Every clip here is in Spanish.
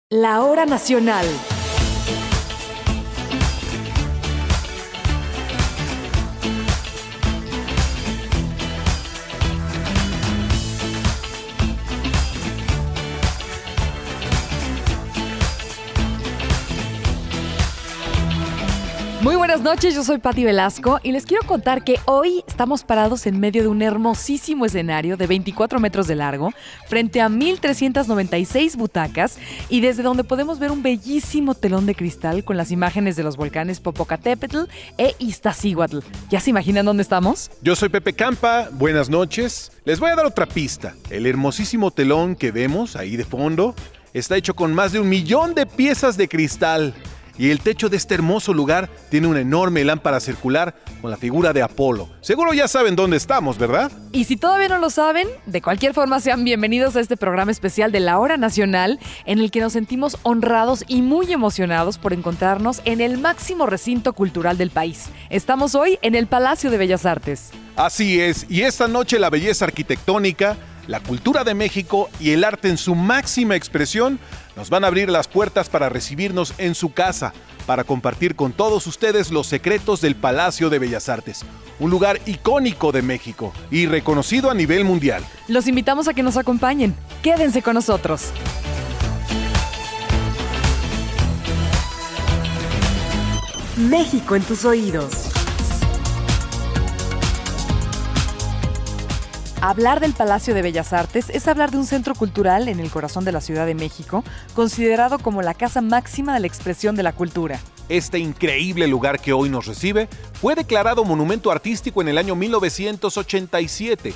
La Hora Nacional. Muy buenas noches, yo soy Patti Velasco y les quiero contar que hoy estamos parados en medio de un hermosísimo escenario de 24 metros de largo, frente a 1,396 butacas y desde donde podemos ver un bellísimo telón de cristal con las imágenes de los volcanes Popocatépetl e Iztaccíhuatl. ¿Ya se imaginan dónde estamos? Yo soy Pepe Campa, buenas noches. Les voy a dar otra pista. El hermosísimo telón que vemos ahí de fondo está hecho con más de 1 millón de piezas de cristal. Y el techo de este hermoso lugar tiene una enorme lámpara circular con la figura de Apolo. Seguro ya saben dónde estamos, ¿verdad? Y si todavía no lo saben, de cualquier forma sean bienvenidos a este programa especial de la Hora Nacional, en el que nos sentimos honrados y muy emocionados por encontrarnos en el máximo recinto cultural del país. Estamos hoy en el Palacio de Bellas Artes. Así es, y esta noche la belleza arquitectónica, la cultura de México y el arte en su máxima expresión nos van a abrir las puertas para recibirnos en su casa, para compartir con todos ustedes los secretos del Palacio de Bellas Artes, un lugar icónico de México y reconocido a nivel mundial. Los invitamos a que nos acompañen. Quédense con nosotros. México en tus oídos. Hablar del Palacio de Bellas Artes es hablar de un centro cultural en el corazón de la Ciudad de México, considerado como la casa máxima de la expresión de la cultura. Este increíble lugar que hoy nos recibe fue declarado monumento artístico en el año 1987.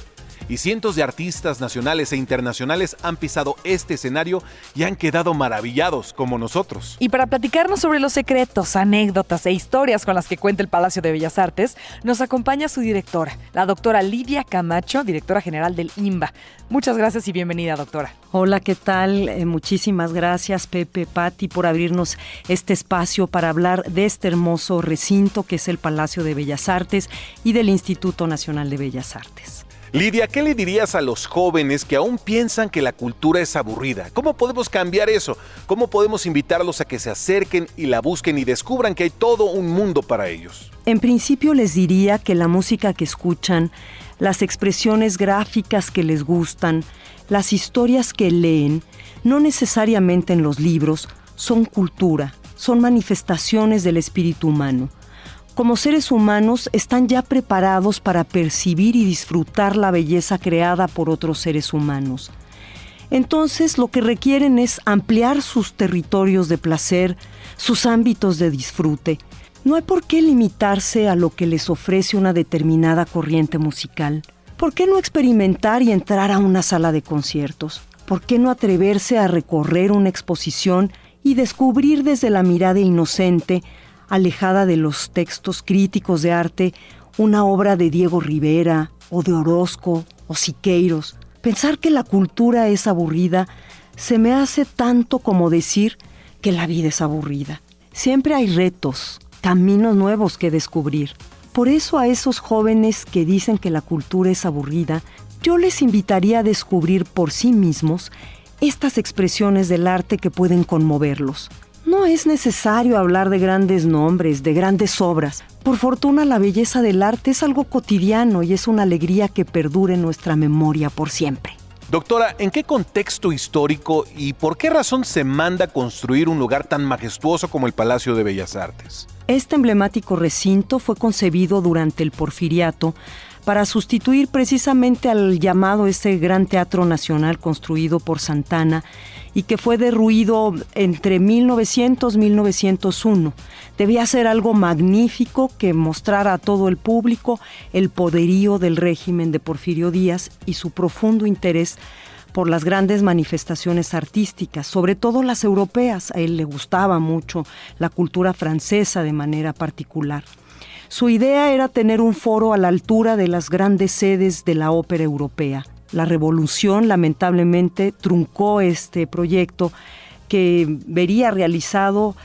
Y cientos de artistas nacionales e internacionales han pisado este escenario y han quedado maravillados, como nosotros. Y para platicarnos sobre los secretos, anécdotas e historias con las que cuenta el Palacio de Bellas Artes, nos acompaña su directora, la doctora Lidia Camacho, directora general del INBA. Muchas gracias y bienvenida, doctora. Hola, ¿qué tal? Muchísimas gracias, Pepe, Patti, por abrirnos este espacio para hablar de este hermoso recinto que es el Palacio de Bellas Artes y del Instituto Nacional de Bellas Artes. Lidia, ¿qué le dirías a los jóvenes que aún piensan que la cultura es aburrida? ¿Cómo podemos cambiar eso? ¿Cómo podemos invitarlos a que se acerquen y la busquen y descubran que hay todo un mundo para ellos? En principio les diría que la música que escuchan, las expresiones gráficas que les gustan, las historias que leen, no necesariamente en los libros, son cultura, son manifestaciones del espíritu humano. Como seres humanos están ya preparados para percibir y disfrutar la belleza creada por otros seres humanos. Entonces lo que requieren es ampliar sus territorios de placer, sus ámbitos de disfrute. No hay por qué limitarse a lo que les ofrece una determinada corriente musical. ¿Por qué no experimentar y entrar a una sala de conciertos? ¿Por qué no atreverse a recorrer una exposición y descubrir desde la mirada inocente, alejada de los textos críticos de arte, una obra de Diego Rivera, o de Orozco, o Siqueiros? Pensar que la cultura es aburrida se me hace tanto como decir que la vida es aburrida. Siempre hay retos, caminos nuevos que descubrir. Por eso a esos jóvenes que dicen que la cultura es aburrida, yo les invitaría a descubrir por sí mismos estas expresiones del arte que pueden conmoverlos. No es necesario hablar de grandes nombres, de grandes obras. Por fortuna, la belleza del arte es algo cotidiano y es una alegría que perdure en nuestra memoria por siempre. Doctora, ¿en qué contexto histórico y por qué razón se manda construir un lugar tan majestuoso como el Palacio de Bellas Artes? Este emblemático recinto fue concebido durante el Porfiriato para sustituir precisamente al llamado ese Gran Teatro Nacional construido por Santana y que fue derruido entre 1900 y 1901. Debía ser algo magnífico que mostrara a todo el público el poderío del régimen de Porfirio Díaz y su profundo interés por las grandes manifestaciones artísticas, sobre todo las europeas. A él le gustaba mucho la cultura francesa de manera particular. Su idea era tener un foro a la altura de las grandes sedes de la ópera europea. La revolución, lamentablemente, truncó este proyecto que vería realizado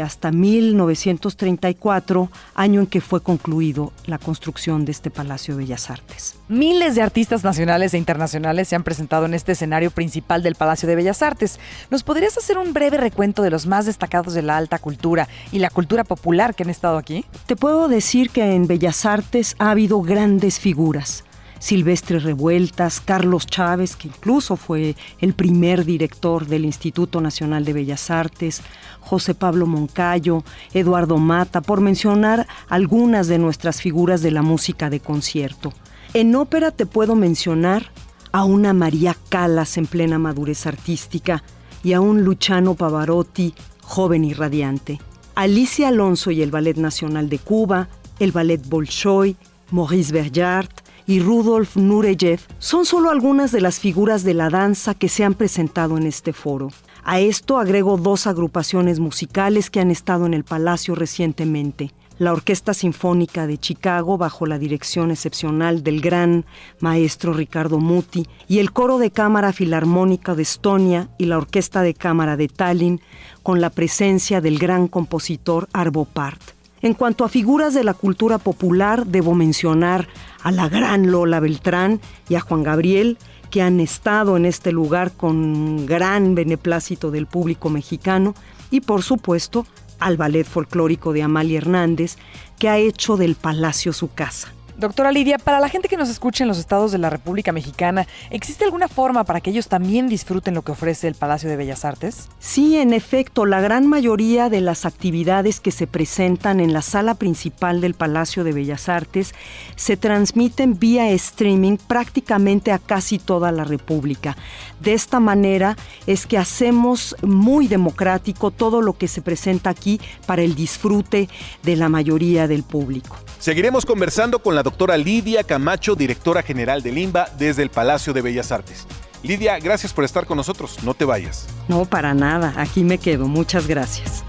hasta 1934, año en que fue concluido la construcción de este Palacio de Bellas Artes. Miles de artistas nacionales e internacionales se han presentado en este escenario principal del Palacio de Bellas Artes. ¿Nos podrías hacer un breve recuento de los más destacados de la alta cultura y la cultura popular que han estado aquí? Te puedo decir que en Bellas Artes ha habido grandes figuras. Silvestre Revueltas, Carlos Chávez, que incluso fue el primer director del Instituto Nacional de Bellas Artes, José Pablo Moncayo, Eduardo Mata, por mencionar algunas de nuestras figuras de la música de concierto. En ópera te puedo mencionar a una María Callas en plena madurez artística y a un Luciano Pavarotti, joven y radiante. Alicia Alonso y el Ballet Nacional de Cuba, el Ballet Bolshoi, Maurice Bergart y Rudolf Nureyev son solo algunas de las figuras de la danza que se han presentado en este foro. A esto agrego 2 agrupaciones musicales que han estado en el Palacio recientemente. La Orquesta Sinfónica de Chicago, bajo la dirección excepcional del gran maestro Ricardo Muti, y el Coro de Cámara Filarmónica de Estonia y la Orquesta de Cámara de Tallinn, con la presencia del gran compositor Arvo Pärt. En cuanto a figuras de la cultura popular, debo mencionar a la gran Lola Beltrán y a Juan Gabriel, que han estado en este lugar con gran beneplácito del público mexicano, y por supuesto al Ballet Folclórico de Amalia Hernández, que ha hecho del Palacio su casa. Doctora Lidia, para la gente que nos escucha en los estados de la República Mexicana, ¿existe alguna forma para que ellos también disfruten lo que ofrece el Palacio de Bellas Artes? Sí, en efecto, la gran mayoría de las actividades que se presentan en la sala principal del Palacio de Bellas Artes se transmiten vía streaming prácticamente a casi toda la República. De esta manera es que hacemos muy democrático todo lo que se presenta aquí para el disfrute de la mayoría del público. Seguiremos conversando con la doctora Lidia Camacho, directora general del INBA, desde el Palacio de Bellas Artes. Lidia, gracias por estar con nosotros. No te vayas. No, para nada. Aquí me quedo. Muchas gracias.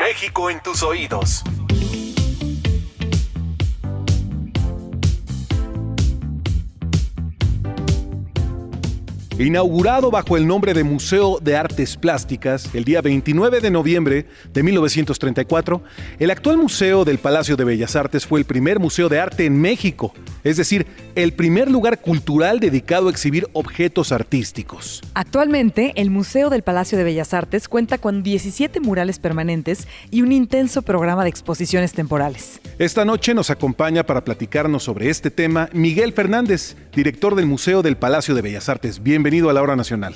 México en tus oídos. Inaugurado bajo el nombre de Museo de Artes Plásticas el día 29 de noviembre de 1934, el actual Museo del Palacio de Bellas Artes fue el primer museo de arte en México, es decir, el primer lugar cultural dedicado a exhibir objetos artísticos. Actualmente, el Museo del Palacio de Bellas Artes cuenta con 17 murales permanentes y un intenso programa de exposiciones temporales. Esta noche nos acompaña para platicarnos sobre este tema Miguel Fernández, director del Museo del Palacio de Bellas Artes. Bienvenido a La Hora Nacional.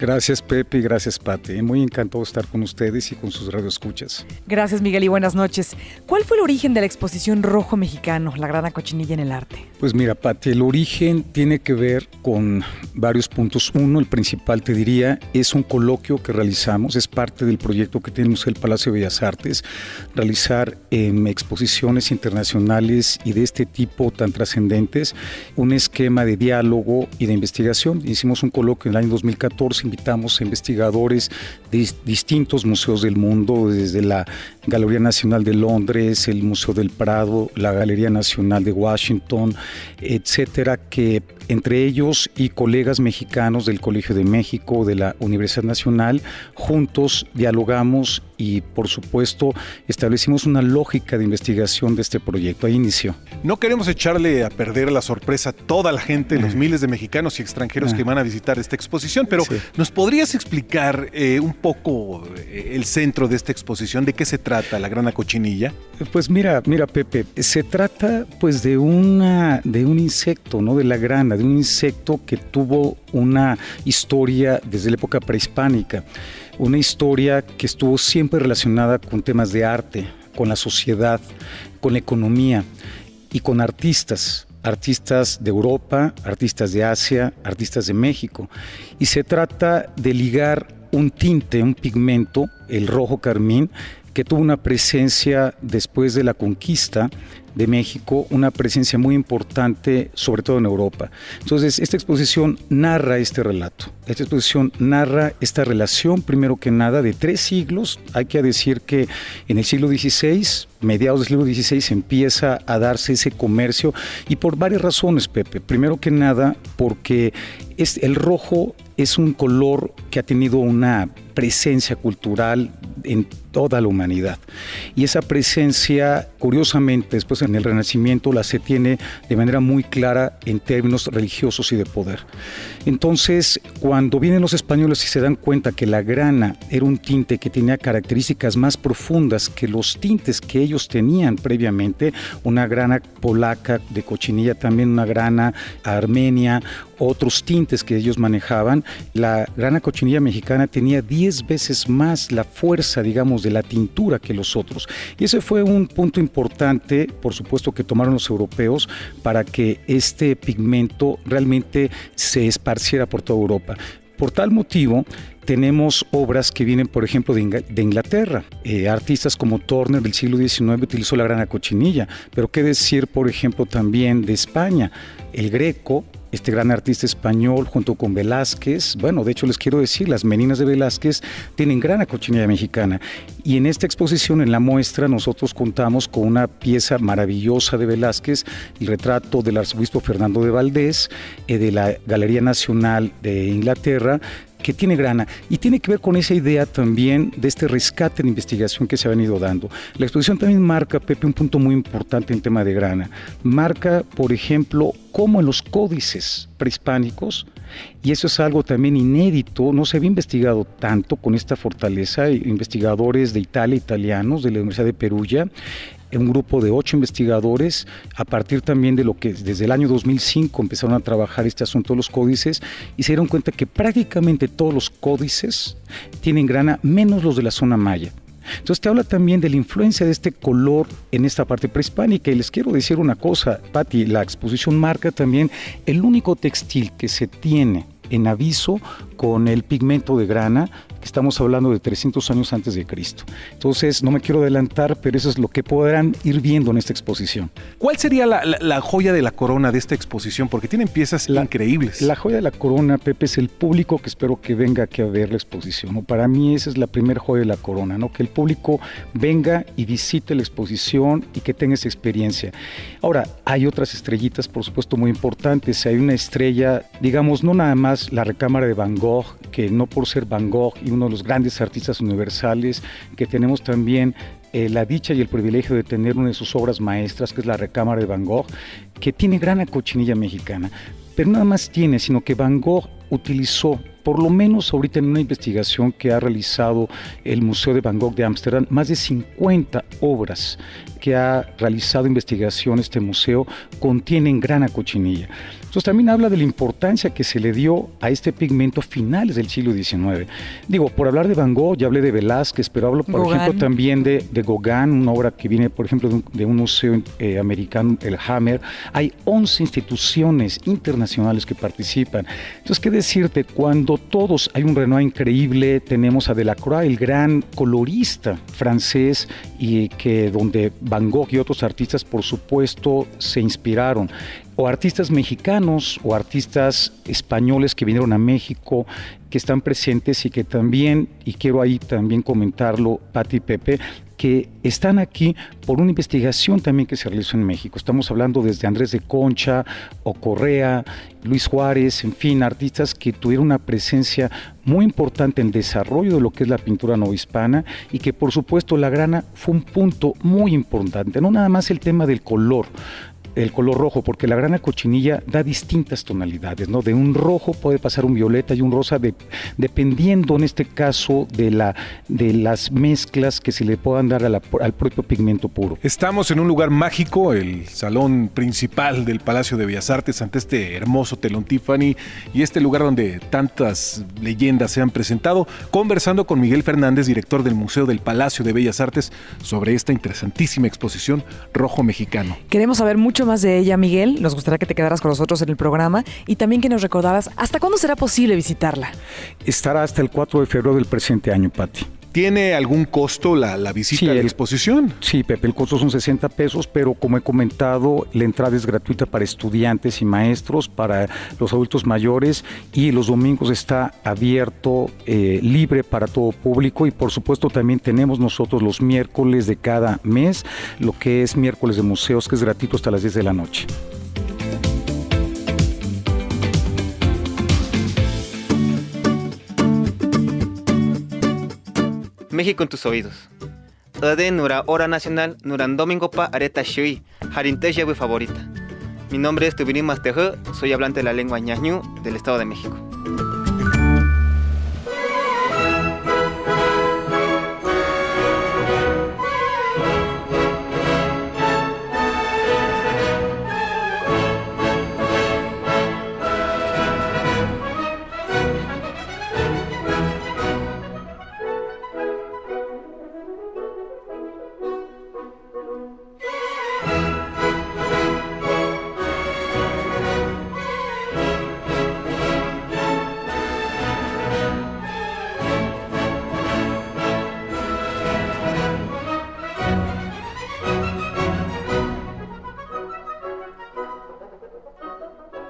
Gracias, Pepe, y gracias, Pati. Muy encantado de estar con ustedes y con sus radioescuchas. Gracias, Miguel, y buenas noches. ¿Cuál fue el origen de la exposición Rojo Mexicano, la gran cochinilla en el arte? Pues mira, Pati, el origen tiene que ver con varios puntos. Uno, el principal, te diría, es un coloquio que realizamos, es parte del proyecto que tenemos el Palacio de Bellas Artes, realizar exposiciones internacionales y de este tipo tan trascendentes, un esquema de diálogo y de investigación. Hicimos un coloquio en el año 2014, invitamos a investigadores de distintos museos del mundo, desde la Galería Nacional de Londres, el Museo del Prado, la Galería Nacional de Washington, etcétera, que entre ellos y colegas mexicanos del Colegio de México, de la Universidad Nacional, juntos dialogamos y, por supuesto, establecimos una lógica de investigación de este proyecto. Ahí inició. No queremos echarle a perder la sorpresa a toda la gente, los miles de mexicanos y extranjeros que van a visitar esta exposición, pero sí, ¿nos podrías explicar un poco el centro de esta exposición? ¿De qué se trata la Grana Cochinilla? Pues mira, Pepe, se trata pues de un insecto, ¿no? De la grana, de un insecto que tuvo una historia desde la época prehispánica, una historia que estuvo siempre relacionada con temas de arte, con la sociedad, con la economía y con artistas de Europa, artistas de Asia, artistas de México. Y se trata de ligar un tinte, un pigmento, el rojo carmín, que tuvo una presencia después de la conquista de México, una presencia muy importante, sobre todo en Europa. Entonces, esta exposición narra este relato. Esta exposición narra esta relación, primero que nada, de 3 siglos. Hay que decir que en el siglo XVI, mediados del siglo XVI, empieza a darse ese comercio, y por varias razones, Pepe. Primero que nada, porque el rojo es un color que ha tenido una presencia cultural en toda la humanidad. Y esa presencia, curiosamente, después en el Renacimiento, se tiene de manera muy clara en términos religiosos y de poder. Entonces, cuando vienen los españoles y se dan cuenta que la grana era un tinte que tenía características más profundas que los tintes que ellos tenían previamente, una grana polaca de cochinilla, también una grana armenia, otros tintes que ellos manejaban, la grana cochinilla mexicana tenía 10 veces más la fuerza, digamos, de la tintura que los otros. Y ese fue un punto importante, por supuesto, que tomaron los europeos para que este pigmento realmente se esparciera por toda Europa. Por tal motivo, tenemos obras que vienen, por ejemplo, de Inglaterra. Artistas como Turner del siglo XIX utilizó la grana cochinilla, pero qué decir, por ejemplo, también de España. El Greco, este gran artista español, junto con Velázquez, bueno, de hecho les quiero decir, las meninas de Velázquez tienen grana cochinilla mexicana. Y en esta exposición, en la muestra, nosotros contamos con una pieza maravillosa de Velázquez, el retrato del arzobispo Fernando de Valdés, de la Galería Nacional de Inglaterra, que tiene grana, y tiene que ver con esa idea también de este rescate de investigación que se ha venido dando. La exposición también marca, Pepe, un punto muy importante en tema de grana. Marca, por ejemplo, cómo en los códices prehispánicos, y eso es algo también inédito, no se había investigado tanto con esta fortaleza, investigadores de Italia, italianos, de la Universidad de Perugia, un grupo de 8 investigadores, a partir también de lo que desde el año 2005 empezaron a trabajar este asunto de los códices, y se dieron cuenta que prácticamente todos los códices tienen grana, menos los de la zona maya. Entonces te habla también de la influencia de este color en esta parte prehispánica. Y les quiero decir una cosa, Pati, la exposición marca también el único textil que se tiene en aviso con el pigmento de grana, que estamos hablando de 300 años antes de Cristo. Entonces, no me quiero adelantar, pero eso es lo que podrán ir viendo en esta exposición. ¿Cuál sería la joya de la corona de esta exposición? Porque tienen piezas increíbles. La joya de la corona, Pepe, es el público que espero que venga aquí a ver la exposición, ¿no? Para mí esa es la primera joya de la corona, ¿no? Que el público venga y visite la exposición y que tenga esa experiencia. Ahora, hay otras estrellitas, por supuesto, muy importantes. Hay una estrella, digamos, no nada más la recámara de Van Gogh, que no por ser Van Gogh y uno de los grandes artistas universales, que tenemos también la dicha y el privilegio de tener una de sus obras maestras, que es la recámara de Van Gogh, que tiene grana cochinilla mexicana. Pero nada más tiene, sino que Van Gogh utilizó, por lo menos ahorita en una investigación que ha realizado el Museo de Van Gogh de Ámsterdam, más de 50 obras que ha realizado investigación este museo contienen grana cochinilla. Entonces también habla de la importancia que se le dio a este pigmento a finales del siglo XIX. Digo, por hablar de Van Gogh, ya hablé de Velázquez, pero hablo, por ejemplo, también de Gauguin, una obra que viene, por ejemplo, de un museo americano, el Hammer. Hay 11 instituciones internacionales que participan. Entonces, ¿qué decirte? Cuando todos, hay un Renoir increíble, tenemos a Delacroix, el gran colorista francés, y que donde Van Gogh y otros artistas, por supuesto, se inspiraron. O artistas mexicanos o artistas españoles que vinieron a México, que están presentes y que también, y quiero ahí también comentarlo, Pati y Pepe, que están aquí por una investigación también que se realizó en México. Estamos hablando desde Andrés de Concha o Correa, Luis Juárez, en fin, artistas que tuvieron una presencia muy importante en el desarrollo de lo que es la pintura novohispana, y que por supuesto la grana fue un punto muy importante, no nada más el tema del color, el color rojo, porque la grana cochinilla da distintas tonalidades, ¿no? De un rojo puede pasar un violeta y un rosa, dependiendo en este caso de las mezclas que se le puedan dar al propio pigmento puro. Estamos en un lugar mágico, el salón principal del Palacio de Bellas Artes, ante este hermoso telón Tiffany y este lugar donde tantas leyendas se han presentado, conversando con Miguel Fernández, director del Museo del Palacio de Bellas Artes, sobre esta interesantísima exposición Rojo Mexicano. Queremos saber mucho más de ella, Miguel. Nos gustaría que te quedaras con nosotros en el programa y también que nos recordaras hasta cuándo será posible visitarla. Estará hasta el 4 de febrero del presente año, Pati. ¿Tiene algún costo la visita Sí, a la exposición? Sí, Pepe, el costo son 60 pesos, pero como he comentado, la entrada es gratuita para estudiantes y maestros, para los adultos mayores, y los domingos está abierto, libre para todo público, y por supuesto también tenemos nosotros los miércoles de cada mes, lo que es miércoles de museos, que es gratuito hasta las 10 de la noche. México en tus oídos. Ode Nura Hora Nacional Nuran Domingo Pa Areta Shui, Jarinte Yebu favorita. Mi nombre es Tubirín Masteje, soy hablante de la lengua ñañú del Estado de México.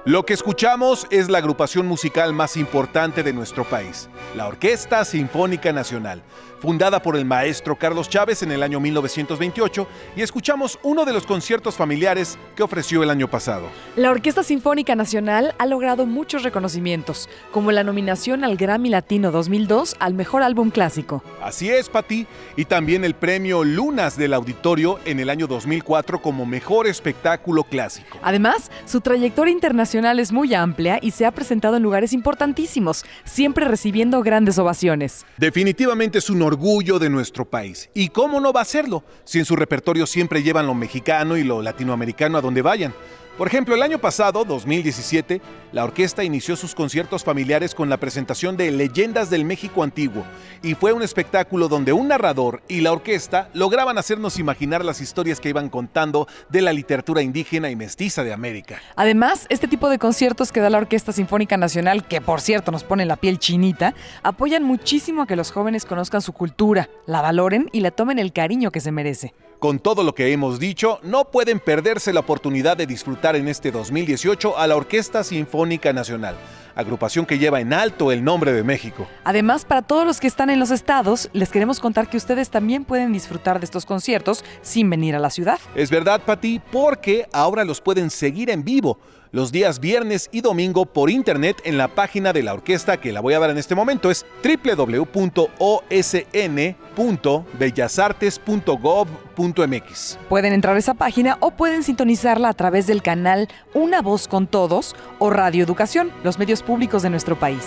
Lo que escuchamos es la agrupación musical más importante de nuestro país, la Orquesta Sinfónica Nacional, fundada por el maestro Carlos Chávez en el año 1928, y escuchamos uno de los conciertos familiares que ofreció el año pasado. La Orquesta Sinfónica Nacional ha logrado muchos reconocimientos, como la nominación al Grammy Latino 2002 al Mejor Álbum Clásico. Así es, Pati, y también el premio Lunas del Auditorio en el año 2004 como Mejor Espectáculo Clásico. Además, su trayectoria internacional es muy amplia y se ha presentado en lugares importantísimos, siempre recibiendo grandes ovaciones. Definitivamente es un orgullo de nuestro país. ¿Y cómo no va a serlo? Si en su repertorio siempre llevan lo mexicano y lo latinoamericano a donde vayan. Por ejemplo, el año pasado, 2017, la orquesta inició sus conciertos familiares con la presentación de Leyendas del México Antiguo, y fue un espectáculo donde un narrador y la orquesta lograban hacernos imaginar las historias que iban contando de la literatura indígena y mestiza de América. Además, este tipo de conciertos que da la Orquesta Sinfónica Nacional, que por cierto nos pone la piel chinita, apoyan muchísimo a que los jóvenes conozcan su cultura, la valoren y le tomen el cariño que se merece. Con todo lo que hemos dicho, no pueden perderse la oportunidad de disfrutar en este 2018 a la Orquesta Sinfónica Nacional, agrupación que lleva en alto el nombre de México. Además, para todos los que están en los estados, les queremos contar que ustedes también pueden disfrutar de estos conciertos sin venir a la ciudad. Es verdad, Pati, porque ahora los pueden seguir en vivo los días viernes y domingo por internet en la página de la orquesta, que la voy a dar en este momento, es www.osn.bellasartes.gov.mx. Pueden entrar a esa página o pueden sintonizarla a través del canal Una Voz con Todos o Radio Educación, los medios públicos de nuestro país.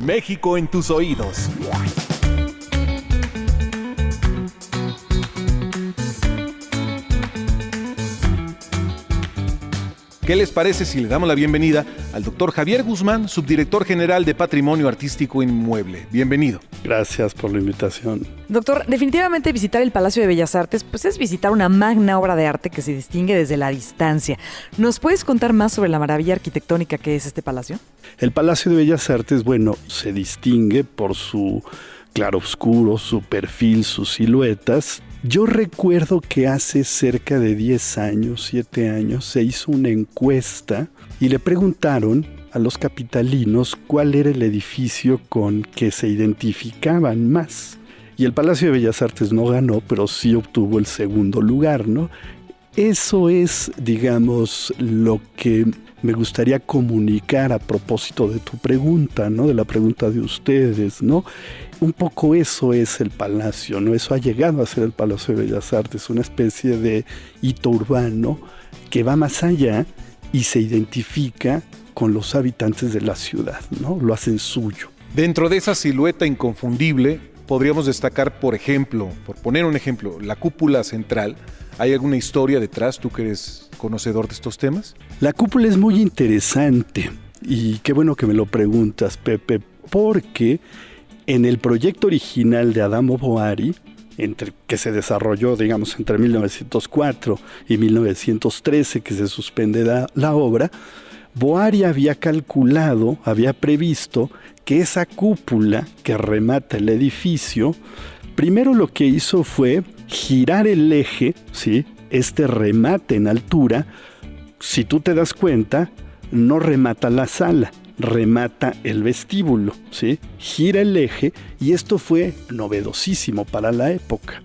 México en tus oídos. ¿Qué les parece si le damos la bienvenida al doctor Javier Guzmán, subdirector general de Patrimonio Artístico Inmueble? Bienvenido. Gracias por la invitación. Doctor, definitivamente visitar el Palacio de Bellas Artes pues es visitar una magna obra de arte que se distingue desde la distancia. ¿Nos puedes contar más sobre la maravilla arquitectónica que es este palacio? El Palacio de Bellas Artes, bueno, se distingue por su claroscuro, su perfil, sus siluetas. Yo recuerdo que hace cerca de 10 años, 7 años, se hizo una encuesta y le preguntaron a los capitalinos cuál era el edificio con que se identificaban más. Y el Palacio de Bellas Artes no ganó, pero sí obtuvo el segundo lugar, ¿no? Eso es, digamos, lo que me gustaría comunicar a propósito de tu pregunta, ¿no? De la pregunta de ustedes, ¿no? Un poco eso es el palacio, ¿no? Eso ha llegado a ser el Palacio de Bellas Artes, una especie de hito urbano que va más allá y se identifica con los habitantes de la ciudad, ¿no? Lo hacen suyo. Dentro de esa silueta inconfundible, podríamos destacar, por ejemplo, por poner un ejemplo, la cúpula central. ¿Hay alguna historia detrás, tú que eres conocedor de estos temas? La cúpula es muy interesante y qué bueno que me lo preguntas, Pepe, porque en el proyecto original de Adamo Boari, que se desarrolló, digamos, entre 1904 y 1913, que se suspende la obra, Boari había calculado, había previsto que esa cúpula que remata el edificio, primero lo que hizo fue girar el eje, ¿sí? Este remate en altura, si tú te das cuenta, no remata la sala, remata el vestíbulo, ¿sí? Gira el eje y esto fue novedosísimo para la época.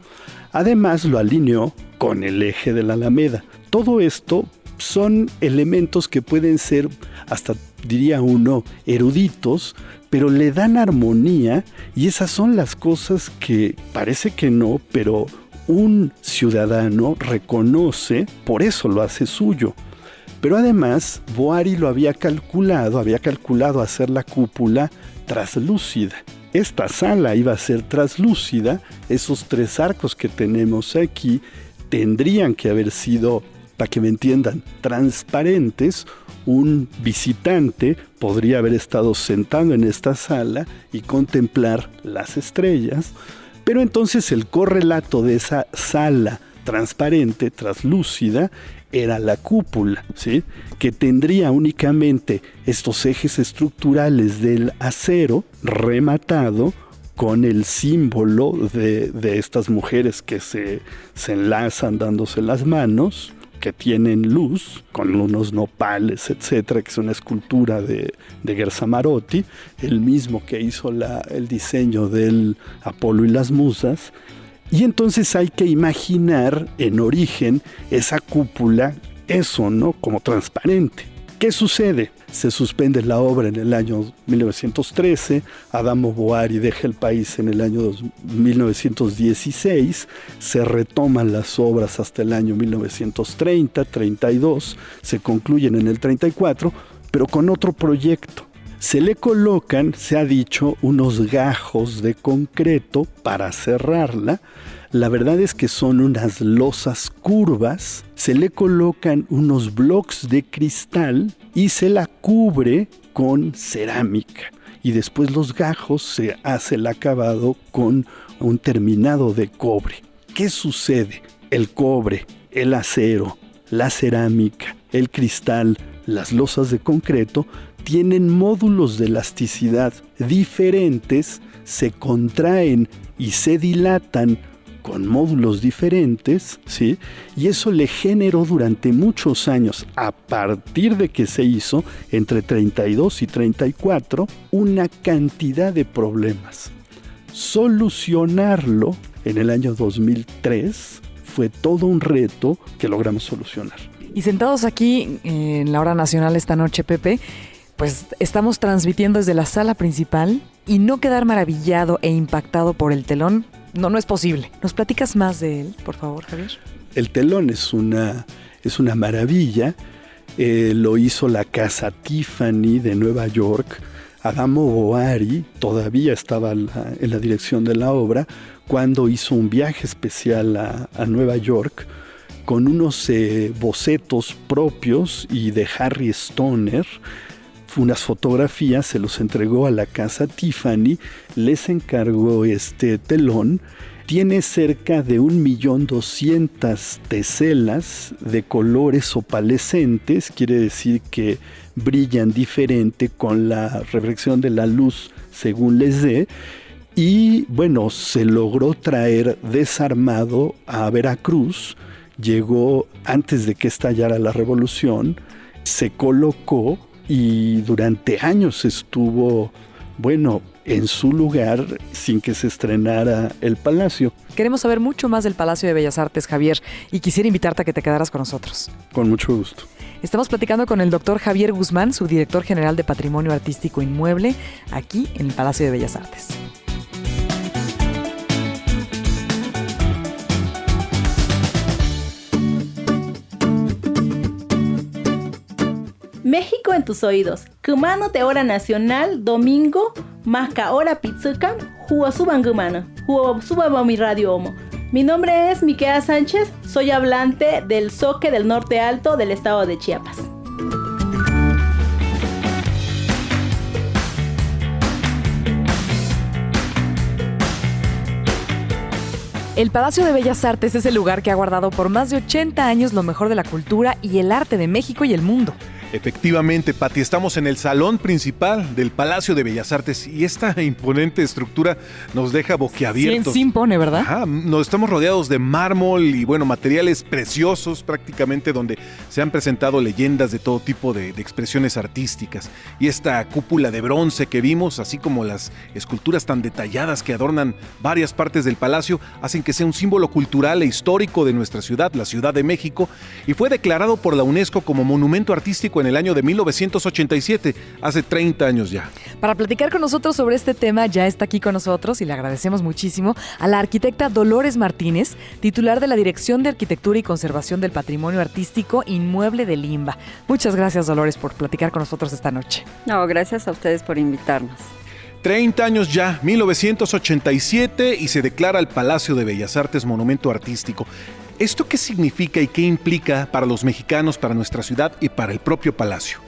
Además lo alineó con el eje de la Alameda. Todo esto son elementos que pueden ser, hasta diría uno, eruditos, pero le dan armonía y esas son las cosas que parece que no, pero un ciudadano reconoce, por eso lo hace suyo. Pero además, Boari lo había calculado hacer la cúpula traslúcida. Esta sala iba a ser traslúcida, esos 3 arcos que tenemos aquí tendrían que haber sido, para que me entiendan, transparentes. Un visitante podría haber estado sentado en esta sala y contemplar las estrellas, pero entonces el correlato de esa sala transparente, traslúcida, era la cúpula, ¿sí? Que tendría únicamente estos ejes estructurales del acero rematado con el símbolo de estas mujeres que se enlazan dándose las manos, que tienen luz, con unos nopales, etcétera, que es una escultura de Gersamarotti, el mismo que hizo el diseño del Apolo y las Musas. Y entonces hay que imaginar en origen esa cúpula, eso, ¿no? Como transparente. ¿Qué sucede? Se suspende la obra en el año 1913, Adamo Boari deja el país en el año 1916, se retoman las obras hasta el año 1930, 32, se concluyen en el 34, pero con otro proyecto. Se le colocan, se ha dicho, unos gajos de concreto para cerrarla. La verdad es que son unas losas curvas, se le colocan unos blocks de cristal y se la cubre con cerámica. Y después los gajos se hace el acabado con un terminado de cobre. ¿Qué sucede? El cobre, el acero, la cerámica, el cristal, las losas de concreto tienen módulos de elasticidad diferentes, se contraen y se dilatan con módulos diferentes, ¿sí? Y eso le generó durante muchos años, a partir de que se hizo, entre 32 y 34, una cantidad de problemas. Solucionarlo en el año 2003 fue todo un reto que logramos solucionar. Y sentados aquí en la hora nacional esta noche, Pepe, pues estamos transmitiendo desde la sala principal y no quedar maravillado e impactado por el telón, no es posible. ¿Nos platicas más de él, por favor, Javier? El telón es una maravilla. Lo hizo la Casa Tiffany de Nueva York. Adamo Boari todavía estaba en la dirección de la obra cuando hizo un viaje especial a Nueva York con unos bocetos propios y de Harry Stoner, unas fotografías, se los entregó a la Casa Tiffany, les encargó este telón. Tiene cerca de 1.200.000 teselas de colores opalescentes, quiere decir que brillan diferente con la reflexión de la luz según les dé. Y bueno, se logró traer desarmado a Veracruz, llegó antes de que estallara la revolución, se colocó y durante años estuvo, bueno, en su lugar sin que se estrenara el Palacio. Queremos saber mucho más del Palacio de Bellas Artes, Javier, y quisiera invitarte a que te quedaras con nosotros. Con mucho gusto. Estamos platicando con el doctor Javier Guzmán, subdirector general de Patrimonio Artístico Inmueble, aquí en el Palacio de Bellas Artes. México en tus oídos. Kumano te hora nacional, domingo, masca hora pizzuca, huwa suban kumano, huwa suba mi radio homo. Mi nombre es Miquela Sánchez, soy hablante del Zoque del Norte Alto del estado de Chiapas. El Palacio de Bellas Artes es el lugar que ha guardado por más de 80 años lo mejor de la cultura y el arte de México y el mundo. Efectivamente, Pati, estamos en el salón principal del Palacio de Bellas Artes y esta imponente estructura nos deja boquiabiertos. Sí impone, ¿verdad? Ajá, nos estamos rodeados de mármol y materiales preciosos prácticamente donde se han presentado leyendas de todo tipo de expresiones artísticas. Y esta cúpula de bronce que vimos, así como las esculturas tan detalladas que adornan varias partes del palacio, hacen que sea un símbolo cultural e histórico de nuestra ciudad, la Ciudad de México, y fue declarado por la UNESCO como Monumento Artístico en el año de 1987, hace 30 años ya. Para platicar con nosotros sobre este tema ya está aquí con nosotros y le agradecemos muchísimo a la arquitecta Dolores Martínez, titular de la Dirección de Arquitectura y Conservación del Patrimonio Artístico Inmueble del INBA. Muchas gracias, Dolores, por platicar con nosotros esta noche. No, gracias a ustedes por invitarnos. 30 años ya, 1987, y se declara el Palacio de Bellas Artes Monumento Artístico. ¿Esto qué significa y qué implica para los mexicanos, para nuestra ciudad y para el propio palacio?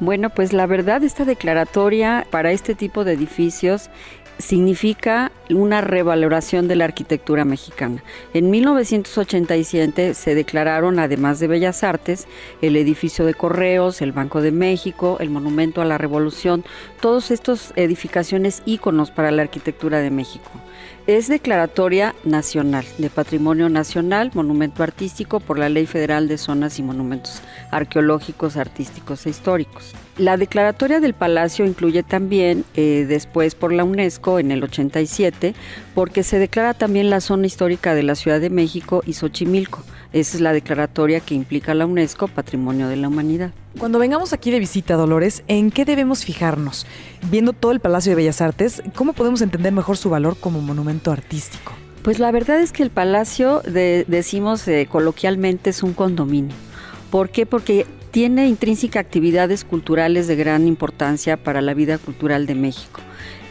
Bueno, pues la verdad, esta declaratoria para este tipo de edificios significa una revaloración de la arquitectura mexicana. En 1987 se declararon, además de Bellas Artes, el edificio de Correos, el Banco de México, el Monumento a la Revolución, todas estas edificaciones íconos para la arquitectura de México. Es declaratoria nacional, de patrimonio nacional, monumento artístico por la Ley Federal de Zonas y Monumentos Arqueológicos, Artísticos e Históricos. La declaratoria del Palacio incluye también, después por la UNESCO en el 87, porque se declara también la zona histórica de la Ciudad de México y Xochimilco. Esa es la declaratoria que implica la UNESCO, Patrimonio de la Humanidad. Cuando vengamos aquí de visita, Dolores, ¿en qué debemos fijarnos? Viendo todo el Palacio de Bellas Artes, ¿cómo podemos entender mejor su valor como monumento artístico? Pues la verdad es que el Palacio, decimos coloquialmente, es un condominio. ¿Por qué? Porque tiene intrínseca actividades culturales de gran importancia para la vida cultural de México.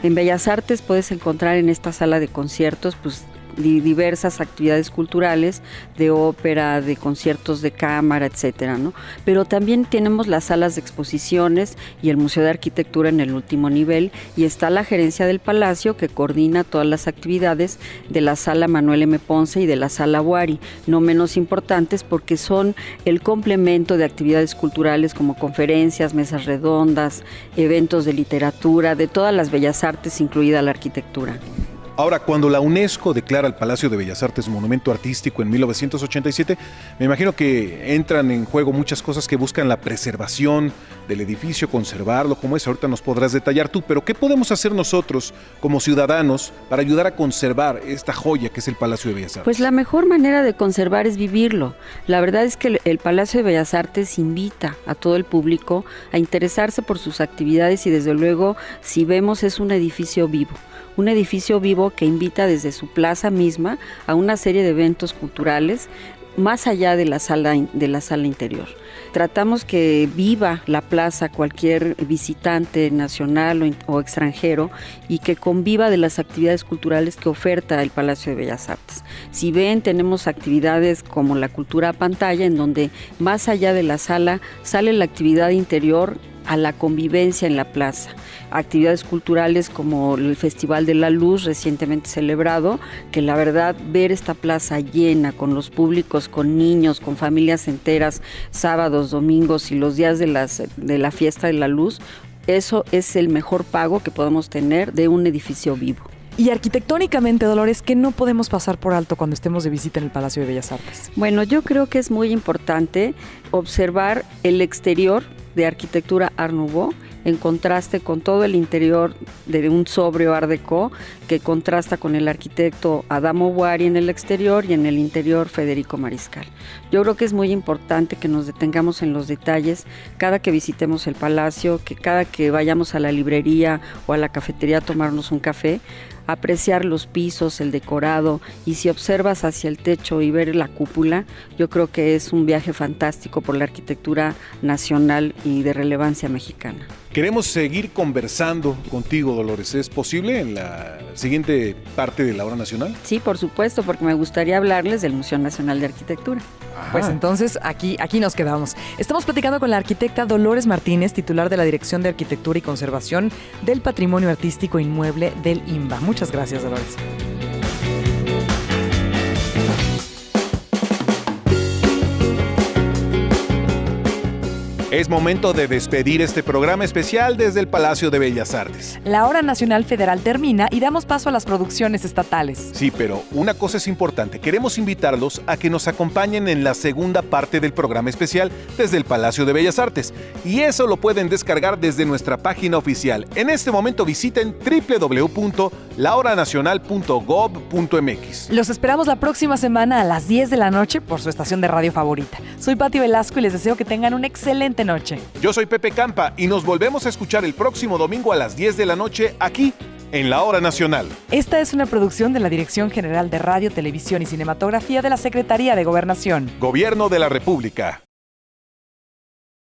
En Bellas Artes puedes encontrar en esta sala de conciertos, pues, diversas actividades culturales, de ópera, de conciertos de cámara, etcétera, ¿no? Pero también tenemos las salas de exposiciones y el Museo de Arquitectura en el último nivel, y está la gerencia del Palacio que coordina todas las actividades de la sala Manuel M. Ponce y de la sala Wari, no menos importantes porque son el complemento de actividades culturales como conferencias, mesas redondas, eventos de literatura, de todas las bellas artes, incluida la arquitectura. Ahora, cuando la UNESCO declara el Palacio de Bellas Artes Monumento Artístico en 1987, me imagino que entran en juego muchas cosas que buscan la preservación del edificio, conservarlo como es. Ahorita nos podrás detallar tú, pero ¿qué podemos hacer nosotros como ciudadanos para ayudar a conservar esta joya que es el Palacio de Bellas Artes? Pues la mejor manera de conservar es vivirlo. La verdad es que el Palacio de Bellas Artes invita a todo el público a interesarse por sus actividades y desde luego, si vemos, es un edificio vivo. Un edificio vivo que invita desde su plaza misma a una serie de eventos culturales más allá de la sala interior. Tratamos que viva la plaza cualquier visitante nacional o extranjero y que conviva de las actividades culturales que oferta el Palacio de Bellas Artes. Si ven, tenemos actividades como la cultura a pantalla, en donde más allá de la sala sale la actividad interior a la convivencia en la plaza. Actividades culturales como el Festival de la Luz recientemente celebrado, que la verdad ver esta plaza llena con los públicos, con niños, con familias enteras, sábados, domingos y los días de la fiesta de la luz, eso es el mejor pago que podemos tener de un edificio vivo. Y arquitectónicamente, Dolores, ¿qué no podemos pasar por alto cuando estemos de visita en el Palacio de Bellas Artes? Bueno, yo creo que es muy importante observar el exterior de arquitectura Art Nouveau en contraste con todo el interior de un sobrio Art Deco que contrasta con el arquitecto Adamo Wari en el exterior y en el interior Federico Mariscal. Yo creo que es muy importante que nos detengamos en los detalles cada que visitemos el palacio, que cada que vayamos a la librería o a la cafetería a tomarnos un café, apreciar los pisos, el decorado, y si observas hacia el techo y ver la cúpula, yo creo que es un viaje fantástico por la arquitectura nacional y de relevancia mexicana. Queremos seguir conversando contigo, Dolores. ¿Es posible en la siguiente parte de la Hora Nacional? Sí, por supuesto, porque me gustaría hablarles del Museo Nacional de Arquitectura. Pues entonces aquí nos quedamos. Estamos platicando con la arquitecta Dolores Martínez, titular de la Dirección de Arquitectura y Conservación del Patrimonio Artístico Inmueble del INBA. Muchas gracias, Dolores. Es momento de despedir este programa especial desde el Palacio de Bellas Artes. La hora nacional federal termina y damos paso a las producciones estatales. Sí, pero una cosa es importante. Queremos invitarlos a que nos acompañen en la segunda parte del programa especial desde el Palacio de Bellas Artes. Y eso lo pueden descargar desde nuestra página oficial. En este momento visiten www.lahoranacional.gov.mx. Los esperamos la próxima semana a las 10 de la noche por su estación de radio favorita. Soy Pati Velasco y les deseo que tengan una excelente noche. Yo soy Pepe Campa y nos volvemos a escuchar el próximo domingo a las 10 de la noche aquí en La Hora Nacional. Esta es una producción de la Dirección General de Radio, Televisión y Cinematografía de la Secretaría de Gobernación. Gobierno de la República.